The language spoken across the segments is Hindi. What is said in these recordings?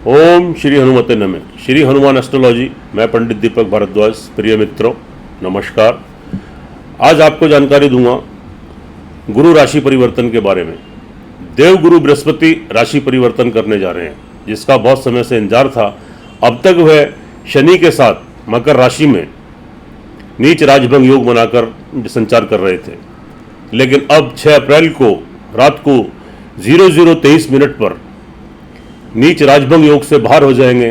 ओम श्री हनुमते नमः। श्री हनुमान एस्ट्रोलॉजी, मैं पंडित दीपक भारद्वाज। प्रिय मित्रों, नमस्कार। आज आपको जानकारी दूंगा गुरु राशि परिवर्तन के बारे में। देव गुरु बृहस्पति राशि परिवर्तन करने जा रहे हैं, जिसका बहुत समय से इंतजार था। अब तक वह शनि के साथ मकर राशि में नीच राजभंग योग बनाकर संचार कर रहे थे, लेकिन अब 6 अप्रैल को रात को 00:23 पर नीच राजभंग योग से बाहर हो जाएंगे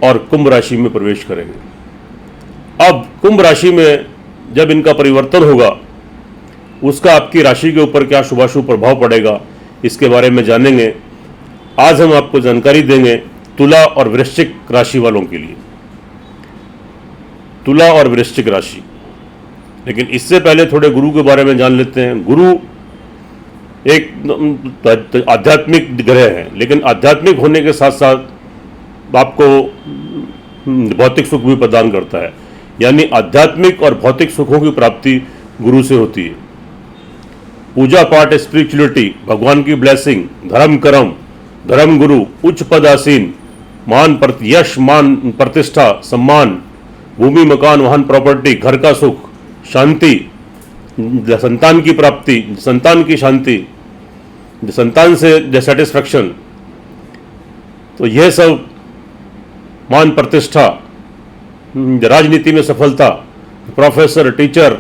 और कुंभ राशि में प्रवेश करेंगे। अब कुंभ राशि में जब इनका परिवर्तन होगा, उसका आपकी राशि के ऊपर क्या शुभाशुभ प्रभाव पड़ेगा, इसके बारे में जानेंगे। आज हम आपको जानकारी देंगे तुला और वृश्चिक राशि वालों के लिए। तुला और वृश्चिक राशि, लेकिन इससे पहले थोड़े गुरु के बारे में जान लेते हैं। गुरु एक आध्यात्मिक ग्रह है, लेकिन आध्यात्मिक होने के साथ साथ आपको भौतिक सुख भी प्रदान करता है। यानी आध्यात्मिक और भौतिक सुखों की प्राप्ति गुरु से होती है। पूजा पाठ, स्पिरिचुअलिटी, भगवान की ब्लेसिंग, धर्म कर्म, धर्म गुरु, उच्च पद आसीन, यश, मान, प्रतिष्ठा, सम्मान, भूमि, मकान, वाहन, प्रॉपर्टी, घर का सुख, शांति, संतान की प्राप्ति, संतान की शांति, संतान से डिसैटिस्फैक्शन, तो यह सब, मान प्रतिष्ठा, राजनीति में सफलता, प्रोफेसर, टीचर,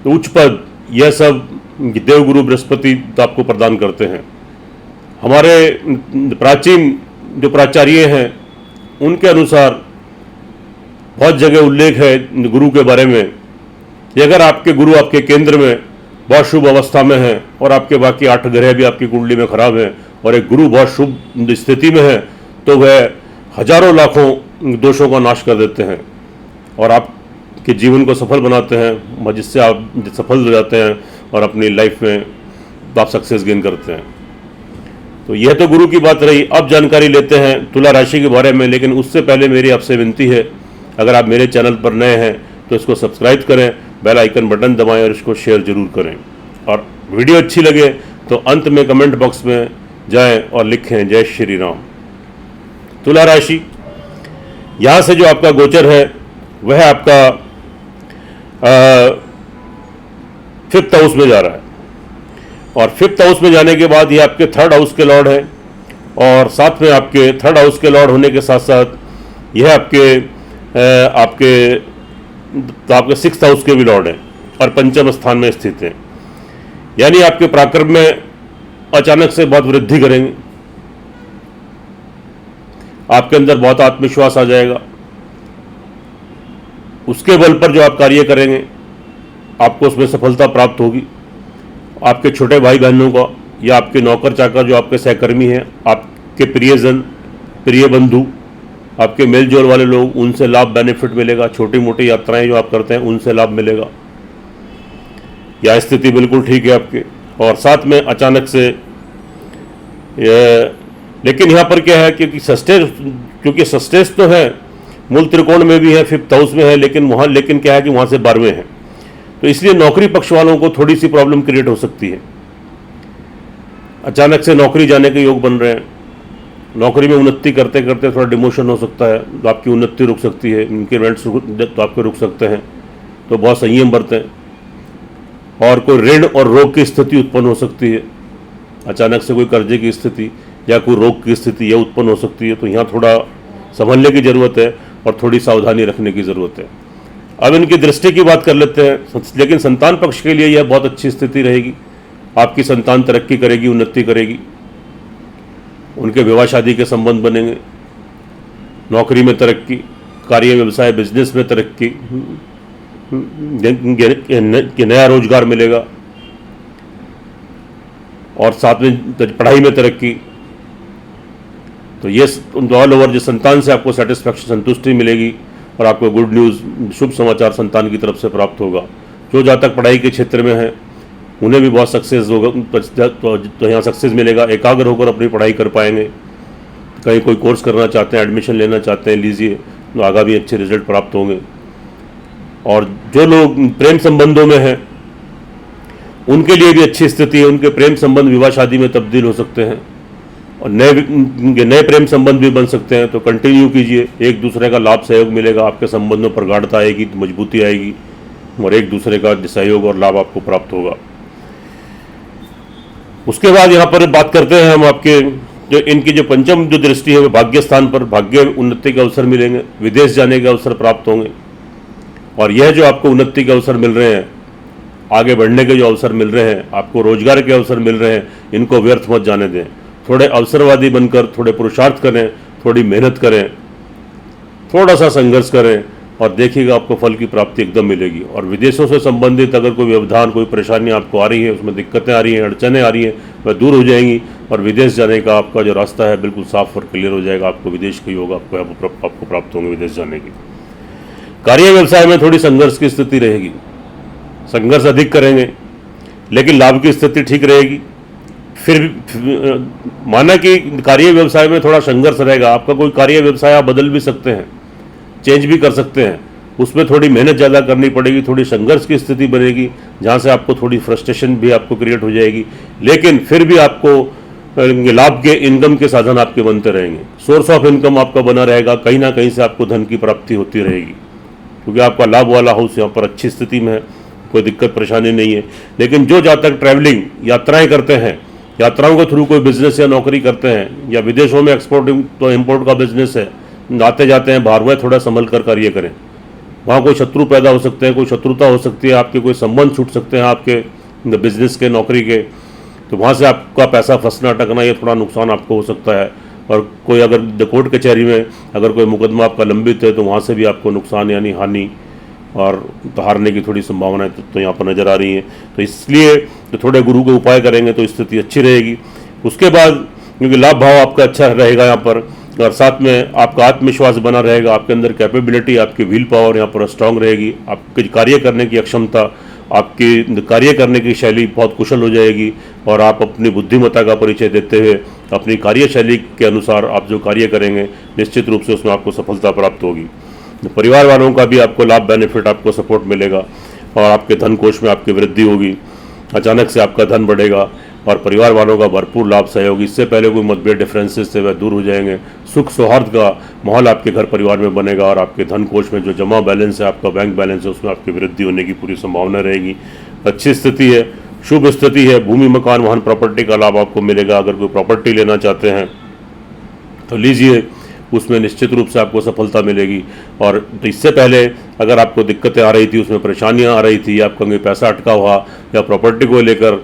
उच्च पद, यह सब देवगुरु बृहस्पति आपको प्रदान करते हैं। हमारे प्राचीन जो प्राचार्य हैं, उनके अनुसार बहुत जगह उल्लेख है गुरु के बारे में कि अगर आपके गुरु आपके केंद्र में बहुत शुभ अवस्था में है और आपके बाकी 8 ग्रह भी आपकी कुंडली में खराब हैं और एक गुरु बहुत शुभ स्थिति में है, तो वह हजारों लाखों दोषों का नाश कर देते हैं और आपके जीवन को सफल बनाते हैं, जिससे आप सफल हो जाते हैं और अपनी लाइफ में आप सक्सेस गेन करते हैं। तो यह तो गुरु की बात रही। अब जानकारी लेते हैं तुला राशि के बारे में, लेकिन उससे पहले मेरी आपसे विनती है, अगर आप मेरे चैनल पर नए हैं तो इसको सब्सक्राइब करें, बेल आइकन बटन दबाएं और इसको शेयर जरूर करें। और वीडियो अच्छी लगे तो अंत में कमेंट बॉक्स में जाएं और लिखें जय श्री राम। तुला राशि, यहाँ से जो आपका गोचर है वह आपका 5th हाउस में जा रहा है, और 5th हाउस में जाने के बाद ये आपके 3rd हाउस के लॉर्ड है, और साथ में आपके 3rd हाउस के लॉर्ड होने के साथ साथ यह आपके 6th हाउस के भी लॉर्ड हैं और 5म स्थान में स्थित हैं। यानी आपके पराक्रम में अचानक से बहुत वृद्धि करेंगे, आपके अंदर बहुत आत्मविश्वास आ जाएगा। उसके बल पर जो आप कार्य करेंगे आपको उसमें सफलता प्राप्त होगी। आपके छोटे भाई बहनों का या आपके नौकर चाकर जो आपके सहकर्मी हैं, आपके प्रियजन, प्रिय बंधु, आपके मेल जोल वाले लोग, उनसे लाभ बेनिफिट मिलेगा। छोटी मोटी यात्राएं जो आप करते हैं उनसे लाभ मिलेगा। यह स्थिति बिल्कुल ठीक है आपके। और साथ में अचानक से लेकिन यहाँ पर क्या है, क्योंकि सस्टेस तो है, मूल त्रिकोण में भी है, 5th हाउस में है, लेकिन क्या है कि वहाँ से 12वें हैं, तो इसलिए नौकरी पक्ष वालों को थोड़ी सी प्रॉब्लम क्रिएट हो सकती है। अचानक से नौकरी जाने के योग बन रहे हैं, नौकरी में उन्नति करते करते थोड़ा डिमोशन हो सकता है, तो आपकी उन्नति रुक सकती है, इंक्रीमेंट्स तो आपके रुक सकते हैं, तो बहुत संयम बरतें। और कोई ऋण और रोग की स्थिति उत्पन्न हो सकती है, अचानक से कोई कर्जे की स्थिति या कोई रोग की स्थिति यह उत्पन्न हो सकती है, तो यहाँ थोड़ा संभलने की ज़रूरत है और थोड़ी सावधानी रखने की ज़रूरत है। अब इनकी दृष्टि की बात कर लेते हैं। लेकिन संतान पक्ष के लिए यह बहुत अच्छी स्थिति रहेगी। आपकी संतान तरक्की करेगी, उन्नति करेगी, उनके विवाह शादी के संबंध बनेंगे, नौकरी में तरक्की, कार्य व्यवसाय बिजनेस में तरक्की, नया रोजगार मिलेगा, और साथ में पढ़ाई में तरक्की। तो ये ऑल ओवर जो संतान से आपको सेटिस्फैक्शन, संतुष्टि मिलेगी और आपको गुड न्यूज़, शुभ समाचार संतान की तरफ से प्राप्त होगा। जो जातक पढ़ाई के क्षेत्र में है उन्हें भी बहुत सक्सेस होगा, तो यहाँ सक्सेस मिलेगा। एकाग्र होकर अपनी पढ़ाई कर पाएंगे। कहीं कोई कोर्स करना चाहते हैं, एडमिशन लेना चाहते हैं, लीजिए, तो आगे भी अच्छे रिजल्ट प्राप्त होंगे। और जो लोग प्रेम संबंधों में हैं उनके लिए भी अच्छी स्थिति है। उनके प्रेम संबंध विवाह शादी में तब्दील हो सकते हैं। और नए प्रेम संबंध भी बन सकते हैं, तो कंटिन्यू कीजिए। एक दूसरे का लाभ सहयोग मिलेगा, आपके संबंध में प्रगाढ़ता आएगी, मजबूती आएगी और एक दूसरे का सहयोग और लाभ आपको प्राप्त होगा। उसके बाद यहाँ पर बात करते हैं हम आपके जो इनकी जो पंचम जो दृष्टि है वो भाग्य स्थान पर, भाग्य उन्नति के अवसर मिलेंगे, विदेश जाने के अवसर प्राप्त होंगे। और यह जो आपको उन्नति के अवसर मिल रहे हैं, आगे बढ़ने के जो अवसर मिल रहे हैं, आपको रोजगार के अवसर मिल रहे हैं, इनको व्यर्थ मत जाने दें। थोड़े अवसरवादी बनकर थोड़े पुरुषार्थ करें, थोड़ी मेहनत करें, थोड़ा सा संघर्ष करें और देखिएगा आपको फल की प्राप्ति एकदम मिलेगी। और विदेशों से संबंधित अगर कोई व्यवधान, कोई परेशानी आपको आ रही है, उसमें दिक्कतें आ रही हैं, अड़चनें आ रही हैं, वह दूर हो जाएंगी और विदेश जाने का आपका जो रास्ता है बिल्कुल साफ और क्लियर हो जाएगा। आपको विदेश के योग आपको प्राप्त होंगे विदेश जाने की। कार्य व्यवसाय में थोड़ी संघर्ष की स्थिति रहेगी, संघर्ष अधिक करेंगे लेकिन लाभ की स्थिति ठीक रहेगी। फिर माना कि कार्य व्यवसाय में थोड़ा संघर्ष रहेगा, आपका कोई कार्य व्यवसाय आप बदल भी सकते हैं, चेंज भी कर सकते हैं, उसमें थोड़ी मेहनत ज़्यादा करनी पड़ेगी, थोड़ी संघर्ष की स्थिति बनेगी जहाँ से आपको थोड़ी फ्रस्ट्रेशन भी आपको क्रिएट हो जाएगी, लेकिन फिर भी आपको लाभ के इनकम के साधन आपके बनते रहेंगे। सोर्स ऑफ इनकम आपका बना रहेगा, कहीं ना कहीं से आपको धन की प्राप्ति होती रहेगी क्योंकि आपका लाभ वाला हाउस यहाँ पर अच्छी स्थिति में है, कोई दिक्कत परेशानी नहीं है। लेकिन जो जहाँ तक ट्रैवलिंग यात्राएँ करते हैं, यात्राओं के थ्रू कोई बिजनेस या नौकरी करते हैं या विदेशों में एक्सपोर्ट तो इम्पोर्ट का बिजनेस है, आते जाते हैं बाहर, वह थोड़ा संभल कर कार्य करें। वहाँ कोई शत्रु पैदा हो सकते हैं, कोई शत्रुता हो सकती है, आपके कोई संबंध छूट सकते हैं आपके बिजनेस के, नौकरी के, तो वहाँ से आपका पैसा फंसना अटकना ये थोड़ा नुकसान आपको हो सकता है। और कोई अगर कोर्ट कचहरी में अगर कोई मुकदमा आपका लंबित है तो वहाँ से भी आपको नुकसान यानी हानि और तो हारने की थोड़ी संभावनाएं तो यहाँ पर नज़र आ रही हैं। तो इसलिए तो थोड़े गुरु के उपाय करेंगे तो स्थिति अच्छी रहेगी। उसके बाद क्योंकि लाभ भाव आपका अच्छा रहेगा यहाँ पर और साथ में आपका आत्मविश्वास बना रहेगा, आपके अंदर कैपेबिलिटी, आपकी व्हील पावर यहाँ पर स्ट्रांग रहेगी, आपके कार्य करने की अक्षमता, आपकी कार्य करने की शैली बहुत कुशल हो जाएगी और आप अपनी बुद्धिमत्ता का परिचय देते हुए अपनी कार्यशैली के अनुसार आप जो कार्य करेंगे निश्चित रूप से उसमें आपको सफलता प्राप्त होगी। परिवार वालों का भी आपको लाभ, बेनिफिट, आपको सपोर्ट मिलेगा और आपके धन कोष में आपकी वृद्धि होगी, अचानक से आपका धन बढ़ेगा और परिवार वालों का भरपूर लाभ सहयोग, इससे पहले कोई मतभेद डिफरेंसेस थे वह दूर हो जाएंगे। सुख सौहार्द का माहौल आपके घर परिवार में बनेगा और आपके धन कोष में जो जमा बैलेंस है, आपका बैंक बैलेंस है, उसमें आपकी वृद्धि होने की पूरी संभावना रहेगी। अच्छी स्थिति है, शुभ स्थिति है, भूमि, मकान, वाहन, प्रॉपर्टी का लाभ आपको मिलेगा। अगर कोई प्रॉपर्टी लेना चाहते हैं तो लीजिए, उसमें निश्चित रूप से आपको सफलता मिलेगी। और तो इससे पहले अगर आपको दिक्कतें आ रही थी, उसमें परेशानियां आ रही थी, आपका कोई पैसा अटका हुआ या प्रॉपर्टी को लेकर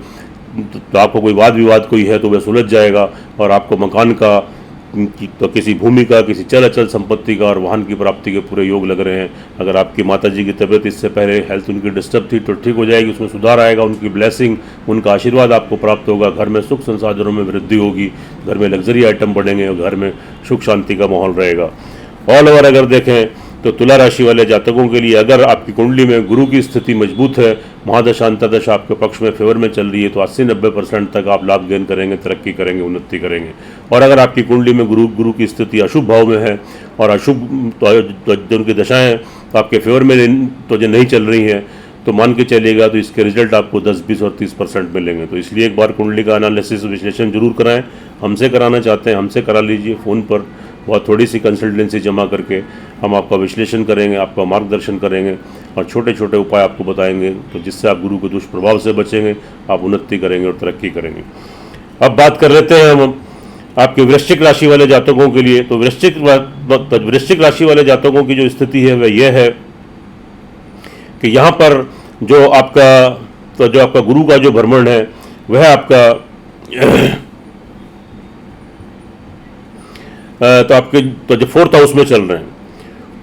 तो आपको कोई वाद विवाद कोई है तो वह सुलझ जाएगा और आपको मकान का तो किसी भूमि का, किसी चल अचल संपत्ति का और वाहन की प्राप्ति के पूरे योग लग रहे हैं। अगर आपकी माताजी की तबीयत इससे पहले हेल्थ उनकी डिस्टर्ब थी तो ठीक हो जाएगी, उसमें सुधार आएगा, उनकी ब्लेसिंग, उनका आशीर्वाद आपको प्राप्त होगा। घर में सुख संसाधनों में वृद्धि होगी, घर में लग्जरी आइटम बढ़ेंगे और घर में सुख शांति का माहौल रहेगा। ऑल ओवर अगर देखें तो तुला राशि वाले जातकों के लिए अगर आपकी कुंडली में गुरु की स्थिति मजबूत है, महादशा अंतर्दशा आपके पक्ष में फेवर में चल रही है, तो 80-90% तक आप लाभ गेन करेंगे, तरक्की करेंगे, उन्नति करेंगे। और अगर आपकी कुंडली में गुरु की स्थिति अशुभ भाव में है और अशुभ तो उनकी दशाएँ तो आपके फेवर में तो जो नहीं चल रही हैं, तो मान के चलिएगा तो इसके रिजल्ट आपको 10, 20 और 30% मिलेंगे। तो इसलिए एक बार कुंडली का एनालिसिस विश्लेषण जरूर कराएं। हमसे कराना चाहते हैं हमसे करा लीजिए, फ़ोन पर बहुत थोड़ी सी कंसल्टेंसी जमा करके हम आपका विश्लेषण करेंगे, आपका मार्गदर्शन करेंगे और छोटे छोटे उपाय आपको बताएंगे, तो जिससे आप गुरु के दुष्प्रभाव से बचेंगे, आप उन्नति करेंगे और तरक्की करेंगे। अब बात कर लेते हैं हम आपके वृश्चिक राशि वाले जातकों के लिए। तो वृश्चिक राशि वाले जातकों की जो स्थिति है वह यह है कि यहाँ पर जो आपका गुरु का जो भ्रमण है वह आपका तो आपके तो जो 4th हाउस में चल रहे हैं,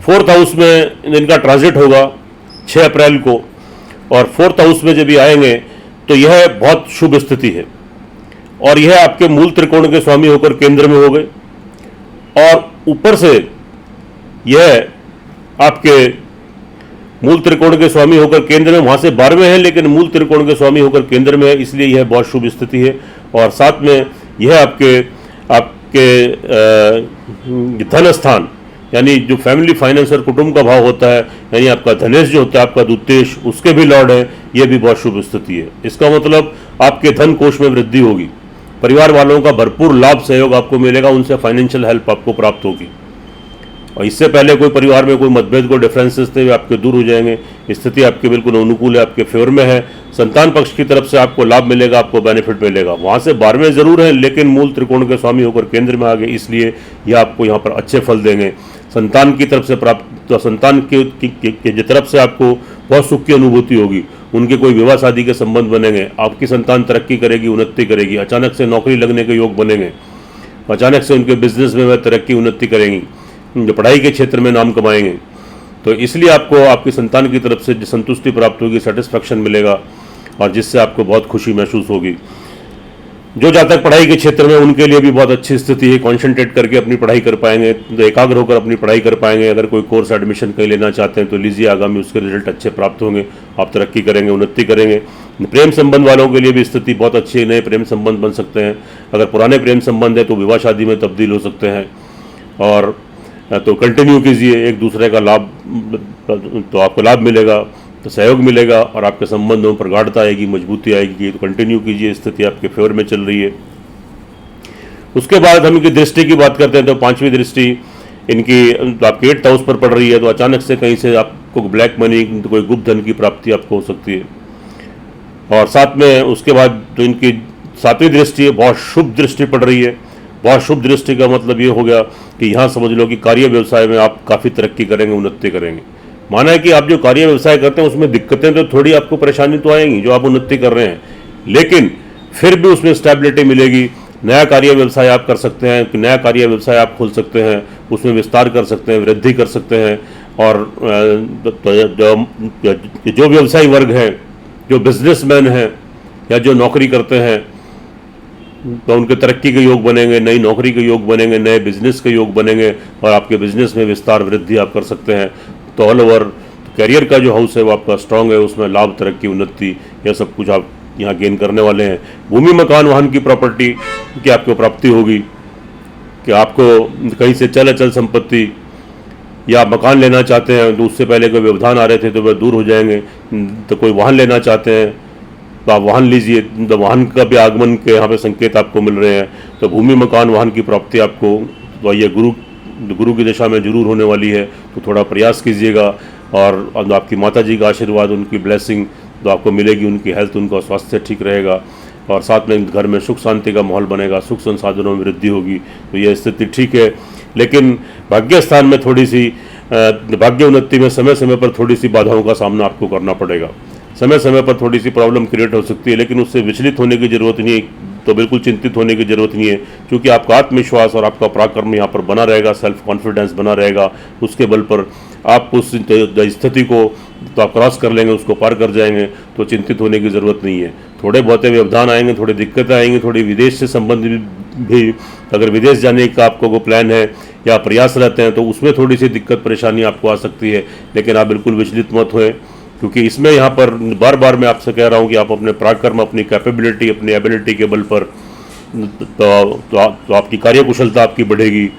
4th हाउस में इनका ट्रांजिट होगा 6 अप्रैल को और 4th हाउस में जब ये आएंगे तो यह बहुत शुभ स्थिति है और यह आपके मूल त्रिकोण के स्वामी होकर केंद्र में हो गए और ऊपर से यह आपके मूल त्रिकोण के स्वामी होकर केंद्र में, वहाँ से 12वें हैं लेकिन मूल त्रिकोण के स्वामी होकर केंद्र में है, इसलिए यह बहुत शुभ स्थिति है। और साथ में यह आपके धन स्थान यानी जो फैमिली फाइनेंस और कुटुंब का भाव होता है, यानी आपका धनेश जो होता है, आपका द्वितेश, उसके भी लॉर्ड है, यह भी बहुत शुभ स्थिति है। इसका मतलब आपके धन कोष में वृद्धि होगी, परिवार वालों का भरपूर लाभ सहयोग आपको मिलेगा, उनसे फाइनेंशियल हेल्प आपको प्राप्त होगी। और इससे पहले कोई परिवार में कोई मतभेद, को डिफरेंसेस थे, वे आपके दूर हो जाएंगे। स्थिति आपके बिल्कुल अनुकूल है, आपके फेवर में है। संतान पक्ष की तरफ से आपको लाभ मिलेगा, आपको बेनिफिट मिलेगा। वहाँ से 12वें जरूर है, लेकिन मूल त्रिकोण के स्वामी होकर केंद्र में आ गए, इसलिए यह आपको यहाँ पर अच्छे फल देंगे। संतान की तरफ से प्राप्त, तो संतान की तरफ से आपको बहुत सुख की अनुभूति होगी। उनके कोई विवाह शादी के संबंध बनेंगे, आपकी संतान तरक्की करेगी, उन्नति करेगी। अचानक से नौकरी लगने के योग बनेंगे, अचानक से उनके बिजनेस में वह तरक्की उन्नति करेंगी, जो पढ़ाई के क्षेत्र में नाम कमाएंगे। तो इसलिए आपको आपकी संतान की तरफ से संतुष्टि प्राप्त होगी, सेटिस्फैक्शन मिलेगा, और जिससे आपको बहुत खुशी महसूस होगी। जो जातक पढ़ाई के क्षेत्र में, उनके लिए भी बहुत अच्छी स्थिति है। कॉन्सेंट्रेट करके अपनी पढ़ाई कर पाएंगे, तो एकाग्र होकर अपनी पढ़ाई कर पाएंगे। अगर कोई कोर्स एडमिशन कहीं लेना चाहते हैं तो लीजिए, आगामी उसके रिजल्ट अच्छे प्राप्त होंगे, आप तरक्की करेंगे, उन्नति करेंगे। प्रेम संबंध वालों के लिए भी स्थिति बहुत अच्छी है, नए प्रेम संबंध बन सकते हैं। अगर पुराने प्रेम संबंध है तो विवाह शादी में तब्दील हो सकते हैं। और तो कंटिन्यू कीजिए, एक दूसरे का लाभ, तो आपको लाभ मिलेगा, तो सहयोग मिलेगा, और आपके संबंधों में प्रगाढ़ता आएगी, मजबूती आएगी। तो कंटिन्यू कीजिए, स्थिति आपके फेवर में चल रही है। उसके बाद हम इनकी दृष्टि की बात करते हैं, तो 5वीं दृष्टि इनकी तो आपके 8th हाउस पर पड़ रही है। तो अचानक से कहीं से आपको ब्लैक मनी, कोई गुप्त धन की प्राप्ति आपको हो सकती है। और साथ में उसके बाद तो इनकी 7वीं दृष्टि है, बहुत शुभ दृष्टि पड़ रही है। बहुत शुभ दृष्टि का मतलब ये हो गया कि यहाँ समझ लो कि कार्य व्यवसाय में आप काफ़ी तरक्की करेंगे, उन्नति करेंगे। माना है कि आप जो कार्य व्यवसाय करते हैं उसमें दिक्कतें तो थोड़ी, आपको परेशानी तो आएंगी जो आप उन्नति कर रहे हैं, लेकिन फिर भी उसमें स्टेबिलिटी मिलेगी। नया कार्य व्यवसाय आप कर सकते हैं, नया कार्य व्यवसाय आप खोल सकते हैं, उसमें विस्तार कर सकते हैं, वृद्धि कर सकते हैं। और जो व्यवसायी वर्ग हैं, जो बिजनेसमैन हैं, या जो नौकरी करते हैं, तो उनके तरक्की के योग बनेंगे, नई नौकरी के योग बनेंगे, नए बिजनेस के योग बनेंगे, और आपके बिजनेस में विस्तार वृद्धि आप कर सकते हैं। तो ऑल ओवर कैरियर का जो हाउस है वो आपका स्ट्रांग है, उसमें लाभ, तरक्की, उन्नति, यह सब कुछ आप यहाँ गेन करने वाले हैं। भूमि, मकान, वाहन की प्रॉपर्टी की आपको प्राप्ति होगी, कि आपको कहीं से चल अचल संपत्ति या मकान लेना चाहते हैं, तो उससे पहले कोई व्यवधान आ रहे थे तो वह दूर हो जाएंगे। तो कोई वाहन लेना चाहते हैं तो आप वाहन लीजिए, तो वाहन का भी आगमन के यहाँ पे संकेत आपको मिल रहे हैं। तो भूमि, मकान, वाहन की प्राप्ति आपको, तो ये गुरु की दिशा में जरूर होने वाली है। तो थोड़ा प्रयास कीजिएगा, और आपकी माता जी का आशीर्वाद, उनकी ब्लेसिंग तो आपको मिलेगी, उनकी हेल्थ, उनका स्वास्थ्य ठीक रहेगा, और साथ में घर में सुख शांति का माहौल बनेगा, सुख संसाधनों में वृद्धि होगी। तो यह स्थिति ठीक है। लेकिन भाग्य स्थान में थोड़ी सी, भाग्य उन्नति में समय समय पर थोड़ी सी बाधाओं का सामना आपको करना पड़ेगा। समय समय पर थोड़ी सी प्रॉब्लम क्रिएट हो सकती है, लेकिन उससे विचलित होने की जरूरत नहीं है, तो बिल्कुल चिंतित होने की जरूरत नहीं है, क्योंकि आपका आत्मविश्वास और आपका पराक्रम यहाँ पर बना रहेगा, सेल्फ कॉन्फिडेंस बना रहेगा। उसके बल पर आप उस स्थिति को तो आप क्रॉस कर लेंगे, उसको पार कर जाएंगे, तो चिंतित होने की ज़रूरत नहीं है। थोड़े बहुत व्यवधान आएंगे, थोड़ी दिक्कतें आएंगी, थोड़ी विदेश से संबंधित भी, अगर विदेश जाने का आपको कोई प्लान है या प्रयास रहते हैं तो उसमें थोड़ी सी दिक्कत परेशानी आपको आ सकती है। लेकिन आप बिल्कुल विचलित मत होएं, क्योंकि इसमें यहाँ पर बार बार मैं आपसे कह रहा हूँ कि आप अपने पराक्रम, अपनी कैपेबिलिटी, अपनी एबिलिटी के बल पर तो आपकी कार्यकुशलता आपकी बढ़ेगी,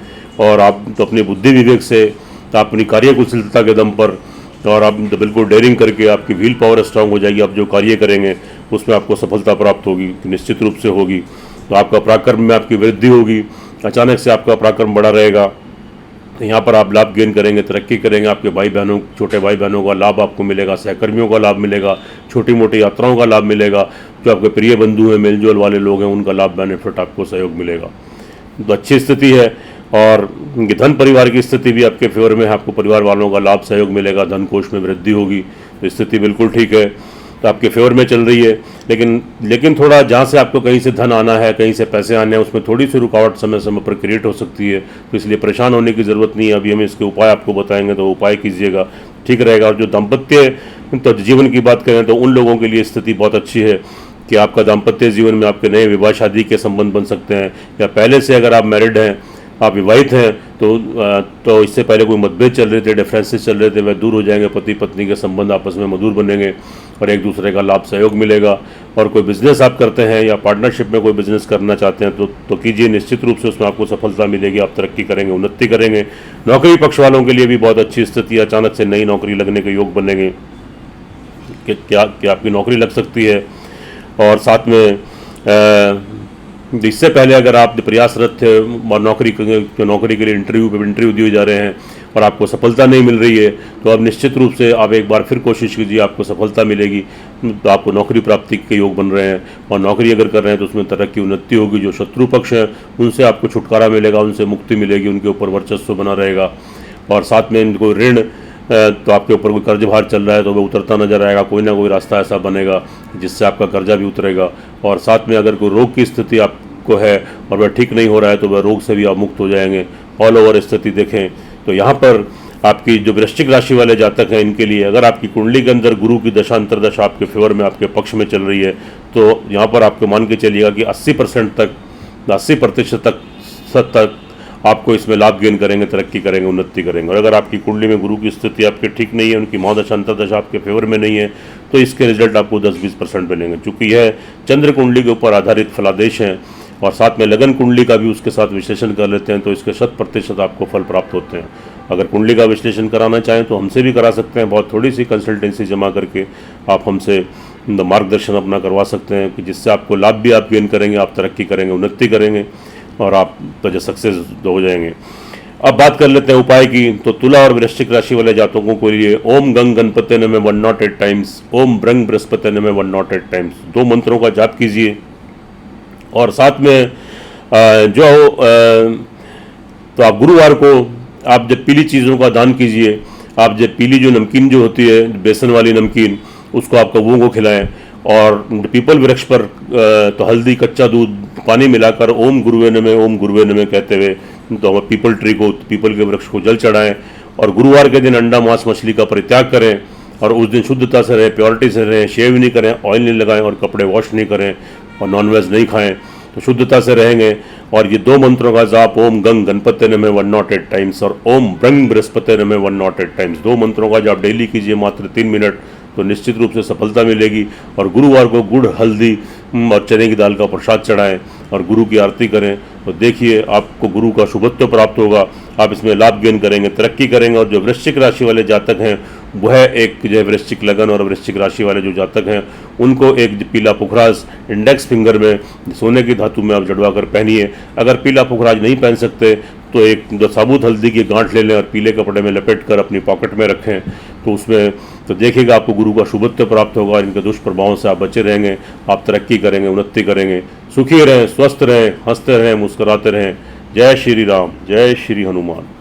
और आप तो अपनी बुद्धि विवेक से, तो अपनी कार्यकुशलता के दम पर, और आप तो बिल्कुल डेयरिंग करके आपकी व्हील पावर स्ट्रांग हो जाएगी। आप जो कार्य करेंगे उसमें आपको सफलता प्राप्त होगी, निश्चित रूप से होगी। तो आपका पराक्रम में आपकी वृद्धि होगी, अचानक से आपका पराक्रम बढ़ा रहेगा। तो यहाँ पर आप लाभ गेन करेंगे, तरक्की करेंगे। आपके भाई बहनों, छोटे भाई बहनों का लाभ आपको मिलेगा, सहकर्मियों का लाभ मिलेगा, छोटी मोटी यात्राओं का लाभ मिलेगा, जो आपके प्रिय बंधु हैं, मेलजोल वाले लोग हैं, उनका लाभ, बेनिफिट, आपको सहयोग मिलेगा। तो अच्छी स्थिति है। और धन परिवार की स्थिति भी आपके फेवर में है, आपको परिवार वालों का लाभ, सहयोग मिलेगा, धन कोष में वृद्धि होगी। तो स्थिति बिल्कुल ठीक है, तो आपके फेवर में चल रही है। लेकिन थोड़ा जहाँ से आपको कहीं से धन आना है, कहीं से पैसे आने हैं, उसमें थोड़ी सी रुकावट समय समय पर क्रिएट हो सकती है। तो इसलिए परेशान होने की ज़रूरत नहीं है। अभी हम इसके उपाय आपको बताएंगे, तो उपाय कीजिएगा, ठीक रहेगा। और जो दाम्पत्य तो जीवन की बात करें तो उन लोगों के लिए स्थिति बहुत अच्छी है कि आपका दाम्पत्य जीवन में आपके नए विवाह शादी के संबंध बन सकते हैं, या पहले से अगर आप मैरिड हैं, आप विवाहित हैं, तो इससे पहले कोई मतभेद चल रहे थे, डिफरेंसेस चल रहे थे, वह दूर हो जाएंगे। पति पत्नी के संबंध आपस में मधुर बनेंगे, और एक दूसरे का लाभ, सहयोग मिलेगा। और कोई बिजनेस आप करते हैं या पार्टनरशिप में कोई बिजनेस करना चाहते हैं तो कीजिए, निश्चित रूप से उसमें आपको सफलता मिलेगी, आप तरक्की करेंगे, उन्नति करेंगे। नौकरी पक्ष वालों के लिए भी बहुत अच्छी स्थिति, अचानक से नई नौकरी लगने के योग बनेंगे, कि आपकी नौकरी लग सकती है। और साथ में इससे पहले अगर आप प्रयासरत थे और नौकरी के लिए इंटरव्यू दिए जा रहे हैं और आपको सफलता नहीं मिल रही है, तो अब निश्चित रूप से आप एक बार फिर कोशिश कीजिए, आपको सफलता मिलेगी। तो आपको नौकरी प्राप्ति के योग बन रहे हैं, और नौकरी अगर कर रहे हैं तो उसमें तरक्की उन्नति होगी। जो शत्रु पक्ष हैं उनसे आपको छुटकारा मिलेगा, उनसे मुक्ति मिलेगी, उनके ऊपर वर्चस्व बना रहेगा। और साथ में इनको ऋण, तो आपके ऊपर कोई कर्ज भार चल रहा है तो वह उतरता नजर आएगा। कोई ना कोई रास्ता ऐसा बनेगा जिससे आपका कर्जा भी उतरेगा। और साथ में अगर कोई रोग की स्थिति आपको है और वह ठीक नहीं हो रहा है तो वह रोग से भी आप मुक्त हो जाएंगे। ऑल ओवर स्थिति देखें तो यहाँ पर आपकी जो वृश्चिक राशि वाले जातक हैं, इनके लिए अगर आपकी कुंडली के अंदर गुरु की दशा अंतर्दशा आपके फेवर में, आपके पक्ष में चल रही है, तो यहाँ पर आपको मान के चलिएगा कि 80% तक आपको इसमें लाभ गेन करेंगे, तरक्की करेंगे, उन्नति करेंगे। और अगर आपकी कुंडली में गुरु की स्थिति आपके ठीक नहीं है, उनकी महादशा अंतर्दशा आपके फेवर में नहीं है, तो इसके रिजल्ट आपको 10-20% मिलेंगे। चूँकि यह चंद्र कुंडली के ऊपर आधारित फलादेश हैं और साथ में लगन कुंडली का भी उसके साथ विश्लेषण कर लेते हैं, तो इसके 100% आपको फल प्राप्त होते हैं। अगर कुंडली का विश्लेषण कराना चाहें तो हमसे भी करा सकते हैं। बहुत थोड़ी सी कंसल्टेंसी जमा करके आप हमसे मार्गदर्शन अपना करवा सकते हैं, कि जिससे आपको लाभ भी आप गेन करेंगे, आप तरक्की करेंगे, उन्नति करेंगे और आप तो सक्सेस हो जाएंगे। अब बात कर लेते हैं उपाय की। तो तुला और वृश्चिक राशि वाले जातकों के लिए ओम गंग गणपति नमः 108 टाइम्स, ओम ब्रंग बृहस्पति नमः 108 टाइम्स, 2 मंत्रों का जाप कीजिए। और साथ में तो आप गुरुवार को आप जब पीली चीज़ों का दान कीजिए। आप जब पीली जो नमकीन जो होती है, बेसन वाली नमकीन, उसको आप कौवों को खिलाएं। और पीपल वृक्ष पर तो हल्दी, कच्चा दूध, पानी मिलाकर ओम गुरुवे नमः कहते हुए तो हम पीपल ट्री को, पीपल के वृक्ष को जल चढ़ाएं। और गुरुवार के दिन अंडा, मांस, मछली का परित्याग करें और उस दिन शुद्धता से रहें, प्योरिटी से रहें, शेव नहीं करें, ऑयल नहीं लगाएं और कपड़े वॉश नहीं करें और नॉनवेज नहीं खाएं, तो शुद्धता से रहेंगे। और ये 2 मंत्रों का जाप, ओम गंग गणपति नमः 108 टाइम्स और ओम ब्रंग बृहस्पति नमः 108 टाइम्स, 2 मंत्रों का जाप डेली कीजिए, मात्र 3 मिनट, तो निश्चित रूप से सफलता मिलेगी। और गुरुवार को गुड़, हल्दी और चने की दाल का प्रसाद चढ़ाएं और गुरु की आरती करें, तो देखिए आपको गुरु का शुभत्व प्राप्त होगा। आप इसमें लाभ गेन करेंगे, तरक्की करेंगे। और जो वृश्चिक राशि वाले जातक हैं, वह एक जो है वृश्चिक लगन और वृश्चिक राशि वाले जो जातक हैं, उनको एक पीला पुखराज इंडेक्स फिंगर में सोने की धातु में आप जड़वा कर पहनिए। अगर पीला पुखराज नहीं पहन सकते तो एक साबुत हल्दी की गांठ ले लें और पीले कपड़े में लपेट कर अपनी पॉकेट में रखें, तो उसमें तो देखिएगा आपको गुरु का शुभत्व प्राप्त होगा। इनके दुष्प्रभावों से आप बचे रहेंगे, आप तरक्की करेंगे, उन्नति करेंगे, सुखी रहें, स्वस्थ रहें, हंसते रहें, मुस्कुराते रहें। जय श्री राम, जय श्री हनुमान।